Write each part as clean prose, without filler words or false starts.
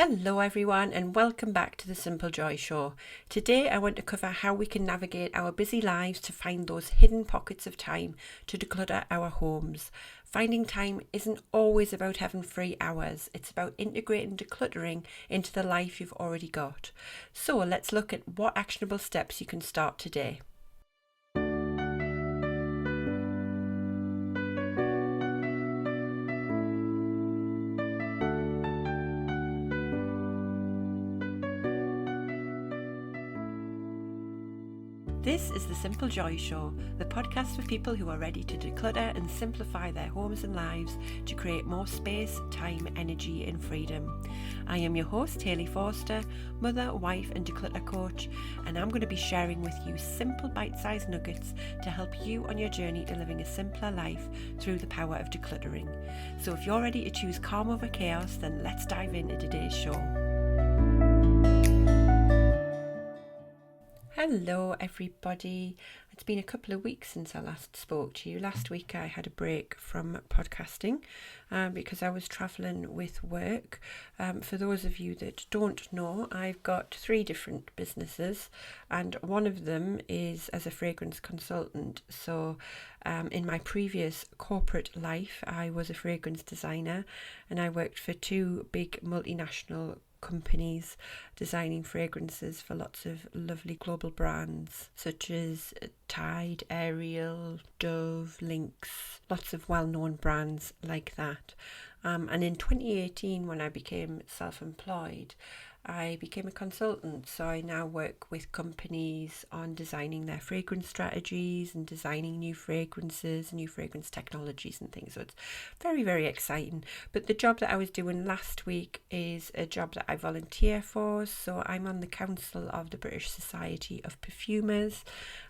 Hello everyone and welcome back to the Simple Joy Show. Today I want to cover how we can navigate our busy lives to find those hidden pockets of time to declutter our homes. Finding time isn't always about having free hours, it's about integrating decluttering into the life you've already got. So let's look at what actionable steps you can start today. This is the Simple Joy Show, the podcast for people who are ready to declutter and simplify their homes and lives to create more space, time, energy and freedom. I am your host, Hayley Forster, mother, wife and declutter coach, and I'm going to be sharing with you simple bite-sized nuggets to help you on your journey to living a simpler life through the power of decluttering. So if you're ready to choose calm over chaos, then let's dive into today's show. Hello everybody. It's been a couple of weeks since I last spoke to you. Last week I had a break from podcasting because I was travelling with work. For those of you that don't know, I've got 3 different businesses and one of them is as a fragrance consultant. So in my previous corporate life I was a fragrance designer and I worked for 2 big multinational companies designing fragrances for lots of lovely global brands such as Tide, Ariel, Dove, Lynx, lots of well-known brands like that. And in 2018 when I became self-employed, I became a consultant, so I now work with companies on designing their fragrance strategies and designing new fragrances, new fragrance technologies and things. So it's very, very exciting. But the job that I was doing last week is a job that I volunteer for. So I'm on the council of the British Society of Perfumers,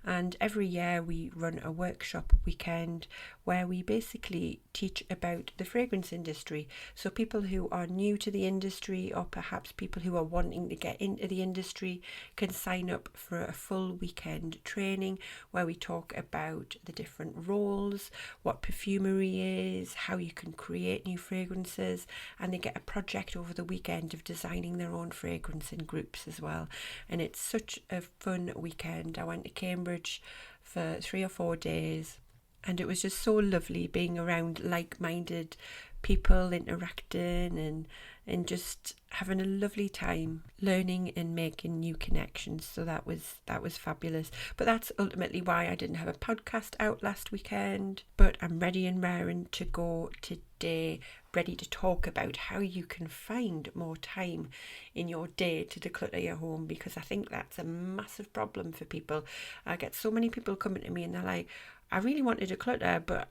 and every year we run a workshop weekend where we basically teach about the fragrance industry. So people who are new to the industry or perhaps people who are wanting to get into the industry can sign up for a full weekend training where we talk about the different roles, what perfumery is, how you can create new fragrances, and they get a project over the weekend of designing their own fragrance in groups as well. And it's such a fun weekend. I went to Cambridge for 3 or 4 days and it was just so lovely being around like-minded people, interacting and just having a lovely time learning and making new connections. So that was fabulous. But that's ultimately why I didn't have a podcast out last weekend. But I'm ready and raring to go today, ready to talk about how you can find more time in your day to declutter your home, because I think that's a massive problem for people. I get so many people coming to me and they're like, I really want to declutter, but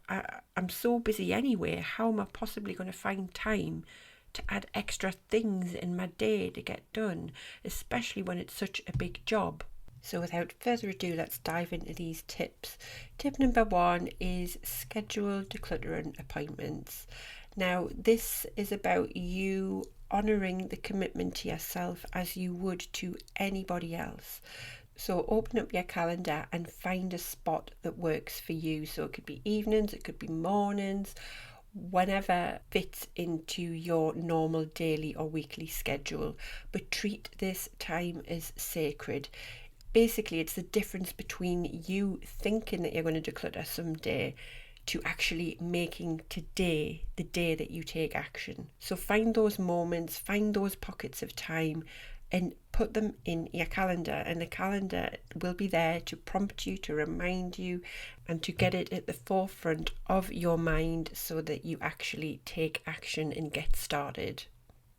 I'm so busy anyway. How am I possibly going to find time to add extra things in my day to get done, especially when it's such a big job? So without further ado, let's dive into these tips. Tip number 1 is schedule decluttering appointments. Now, this is about you honouring the commitment to yourself as you would to anybody else. So open up your calendar and find a spot that works for you. So it could be evenings, it could be mornings, whenever fits into your normal daily or weekly schedule. But treat this time as sacred. Basically, it's the difference between you thinking that you're going to declutter someday to actually making today the day that you take action. So find those moments, find those pockets of time and put them in your calendar, and the calendar will be there to prompt you, to remind you, and to get it at the forefront of your mind so that you actually take action and get started.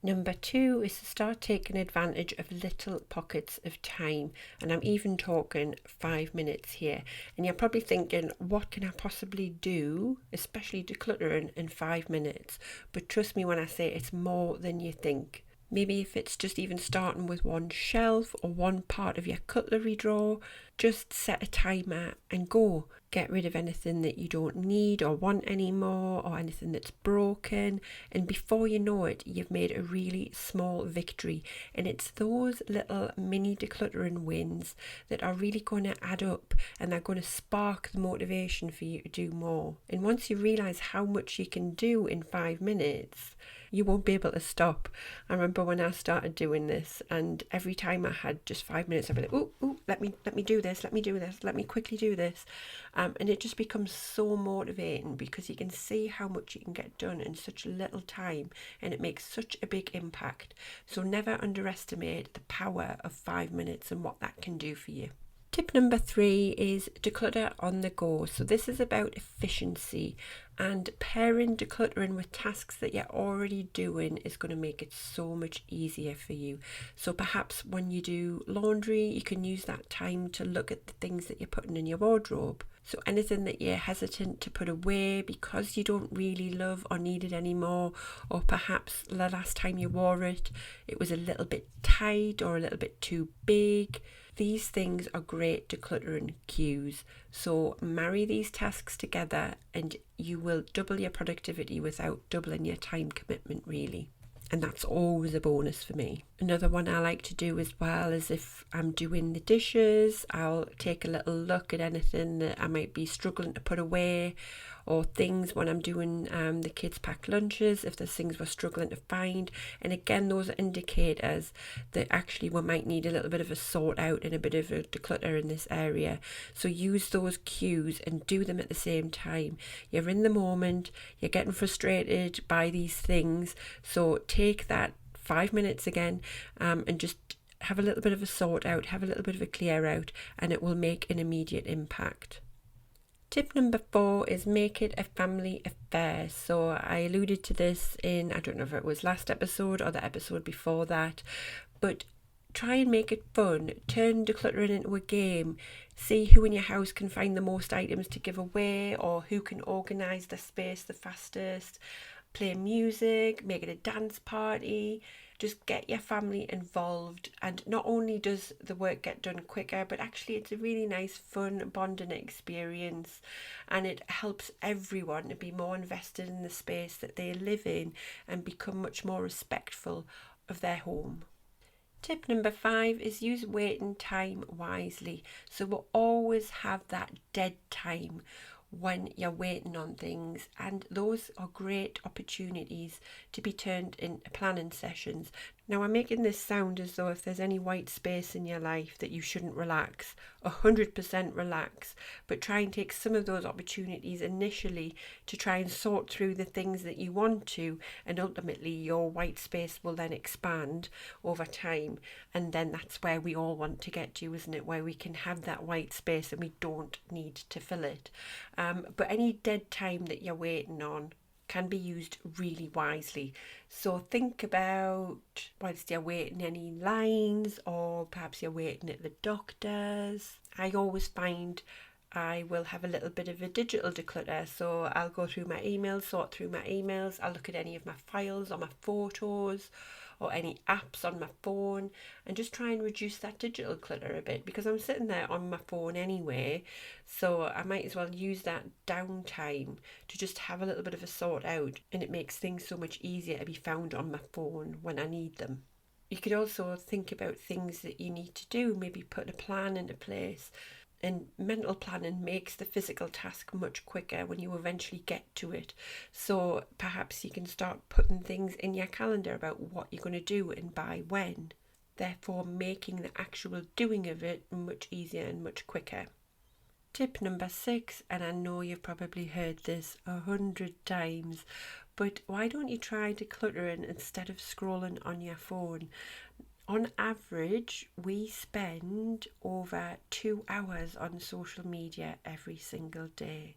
Number 2 is to start taking advantage of little pockets of time, and I'm even talking 5 minutes here. And you're probably thinking, what can I possibly do, especially decluttering, in 5 minutes? But trust me when I say it's more than you think. Maybe if it's just even starting with one shelf or one part of your cutlery drawer, just set a timer and go. Get rid of anything that you don't need or want anymore, or anything that's broken. And before you know it, you've made a really small victory. And it's those little mini decluttering wins that are really going to add up, and they're going to spark the motivation for you to do more. And once you realise how much you can do in 5 minutes, You won't be able to stop. I remember when I started doing this, and every time I had just 5 minutes, I'd be like, "Ooh, let me do this, let me quickly do this," and it just becomes so motivating because you can see how much you can get done in such little time, and it makes such a big impact. So never underestimate the power of 5 minutes and what that can do for you. Tip number 3 is declutter on the go. So this is about efficiency, and pairing decluttering with tasks that you're already doing is going to make it so much easier for you. So perhaps when you do laundry, you can use that time to look at the things that you're putting in your wardrobe. So anything that you're hesitant to put away because you don't really love or need it anymore, or perhaps the last time you wore it, it was a little bit tight or a little bit too big. These things are great decluttering cues. So marry these tasks together and you will double your productivity without doubling your time commitment, really. And that's always a bonus for me. Another one I like to do as well is if I'm doing the dishes, I'll take a little look at anything that I might be struggling to put away, or things when I'm doing the kids' packed lunches, if there's things we're struggling to find. And again, those are indicators that actually we might need a little bit of a sort out and a bit of a declutter in this area. So use those cues and do them at the same time. You're in the moment, you're getting frustrated by these things, so take that 5 minutes again and just have a little bit of a sort out, have a little bit of a clear out, and it will make an immediate impact. Tip number 4 is make it a family affair. So I alluded to this in, I don't know if it was last episode or the episode before that, but try and make it fun. Turn decluttering into a game. See who in your house can find the most items to give away, or who can organise the space the fastest. Play music, make it a dance party. Just get your family involved, and not only does the work get done quicker, but actually it's a really nice fun bonding experience, and it helps everyone to be more invested in the space that they live in and become much more respectful of their home. Tip number 5 is use waiting time wisely. So we'll always have that dead time when you're waiting on things, and those are great opportunities to be turned into planning sessions. Now, I'm making this sound as though if there's any white space in your life that you shouldn't relax. 100% relax, but try and take some of those opportunities initially to try and sort through the things that you want to, and ultimately your white space will then expand over time, and then that's where we all want to get to, isn't it, where we can have that white space and we don't need to fill it. But any dead time that you're waiting on can be used really wisely. So think about, whilst you're waiting, any lines, or perhaps you're waiting at the doctor's. I always find I will have a little bit of a digital declutter. So I'll go through my emails, sort through my emails, I'll look at any of my files or my photos or any apps on my phone, and just try and reduce that digital clutter a bit, because I'm sitting there on my phone anyway, so I might as well use that downtime to just have a little bit of a sort out, and it makes things so much easier to be found on my phone when I need them. You could also think about things that you need to do, maybe put a plan into place. And mental planning makes the physical task much quicker when you eventually get to it. So perhaps you can start putting things in your calendar about what you're going to do and by when, therefore making the actual doing of it much easier and much quicker. Tip number 6, and I know you've probably heard this 100 times, but why don't you try decluttering instead of scrolling on your phone? On average, we spend over 2 hours on social media every single day,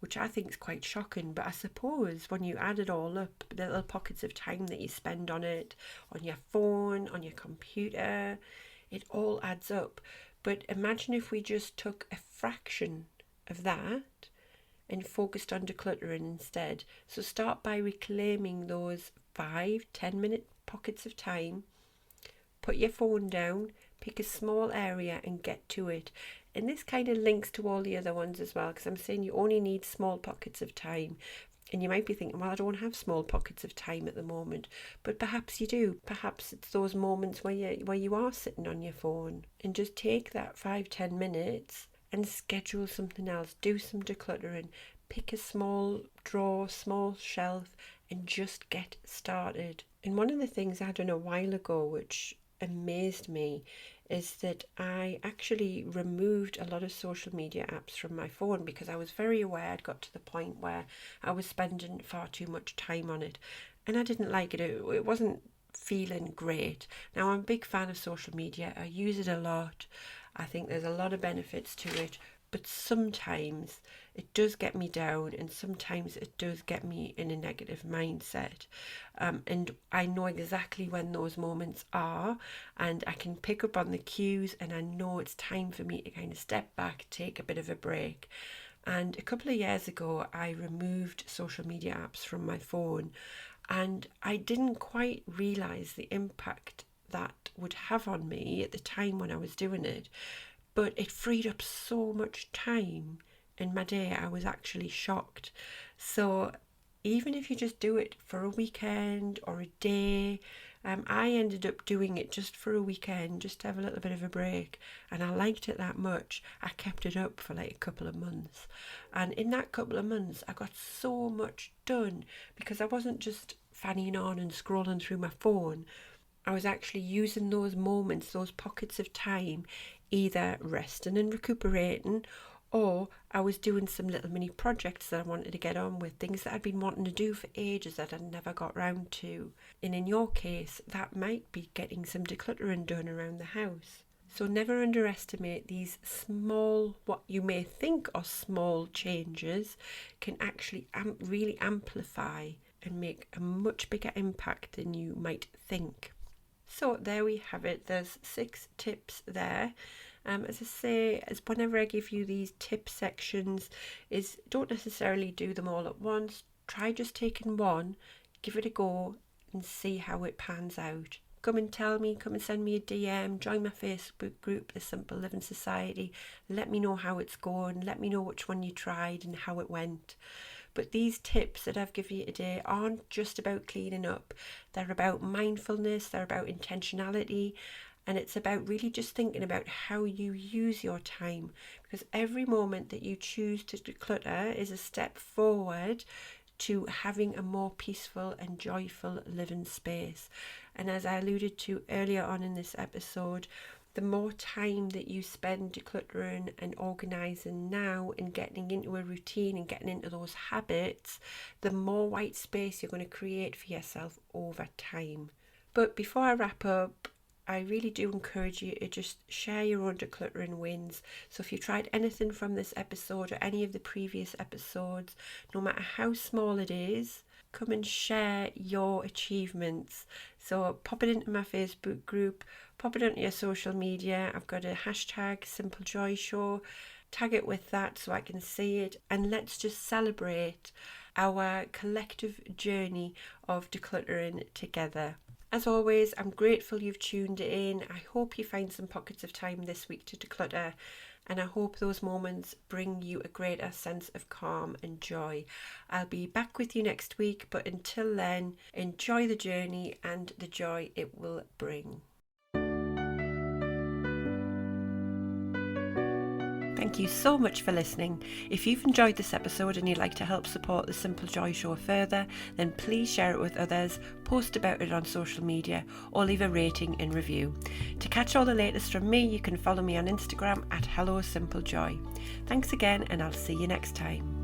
which I think is quite shocking. But I suppose when you add it all up, the little pockets of time that you spend on it, on your phone, on your computer, it all adds up. But imagine if we just took a fraction of that and focused on decluttering instead. So start by reclaiming those 5-10 minute pockets of time. Put your phone down, pick a small area and get to it. And this kind of links to all the other ones as well, because I'm saying you only need small pockets of time. And you might be thinking, well, I don't have small pockets of time at the moment. But perhaps you do. Perhaps it's those moments where you are sitting on your phone. And just take that 5-10 minutes and schedule something else. Do some decluttering. Pick a small drawer, small shelf, and just get started. And one of the things I done a while ago, which amazed me, is that I actually removed a lot of social media apps from my phone because I was very aware I'd got to the point where I was spending far too much time on it, and I didn't like it. It wasn't feeling great. Now, I'm a big fan of social media. I use it a lot. I think there's a lot of benefits to it, but sometimes it does get me down, and sometimes it does get me in a negative mindset. And I know exactly when those moments are, and I can pick up on the cues, and I know it's time for me to kind of step back, take a bit of a break. And a couple of years ago, I removed social media apps from my phone, and I didn't quite realise the impact that would have on me at the time when I was doing it, but it freed up so much time in my day. I was actually shocked. So even if you just do it for a weekend or a day, I ended up doing it just for a weekend, just to have a little bit of a break, and I liked it that much. I kept it up for like a couple of months, and in that couple of months I got so much done because I wasn't just fanning on and scrolling through my phone. I was actually using those moments, those pockets of time, either resting and recuperating, or I was doing some little mini projects that I wanted to get on with, things that I'd been wanting to do for ages that I'd never got round to. And in your case, that might be getting some decluttering done around the house. So never underestimate these small, what you may think are small changes, can actually really amplify and make a much bigger impact than you might think. So there we have it. There's 6 tips there. As I say, as whenever I give you these tip sections, is don't necessarily do them all at once. Try just taking one, give it a go, and see how it pans out. Come and tell me, come and send me a DM, join my Facebook group, The Simple Living Society. Let me know how it's going. Let me know which one you tried and how it went. But these tips that I've given you today aren't just about cleaning up. They're about mindfulness, they're about intentionality, and it's about really just thinking about how you use your time. Because every moment that you choose to declutter is a step forward to having a more peaceful and joyful living space. And as I alluded to earlier on in this episode, the more time that you spend decluttering and organising now and getting into a routine and getting into those habits, the more white space you're going to create for yourself over time. But before I wrap up, I really do encourage you to just share your own decluttering wins. So if you tried anything from this episode or any of the previous episodes, no matter how small it is, come and share your achievements. So pop it into my Facebook group, pop it onto your social media. I've got a hashtag Simple Joy Show. Tag it with that so I can see it, and let's just celebrate our collective journey of decluttering together. As always, I'm grateful you've tuned in. I hope you find some pockets of time this week to declutter, and I hope those moments bring you a greater sense of calm and joy. I'll be back with you next week, but until then, enjoy the journey and the joy it will bring. Thank you so much for listening. If you've enjoyed this episode and you'd like to help support the Simple Joy Show further, then please share it with others, post about it on social media, or leave a rating and review. To catch all the latest from me, you can follow me on Instagram at HelloSimpleJoy. Thanks again, and I'll see you next time.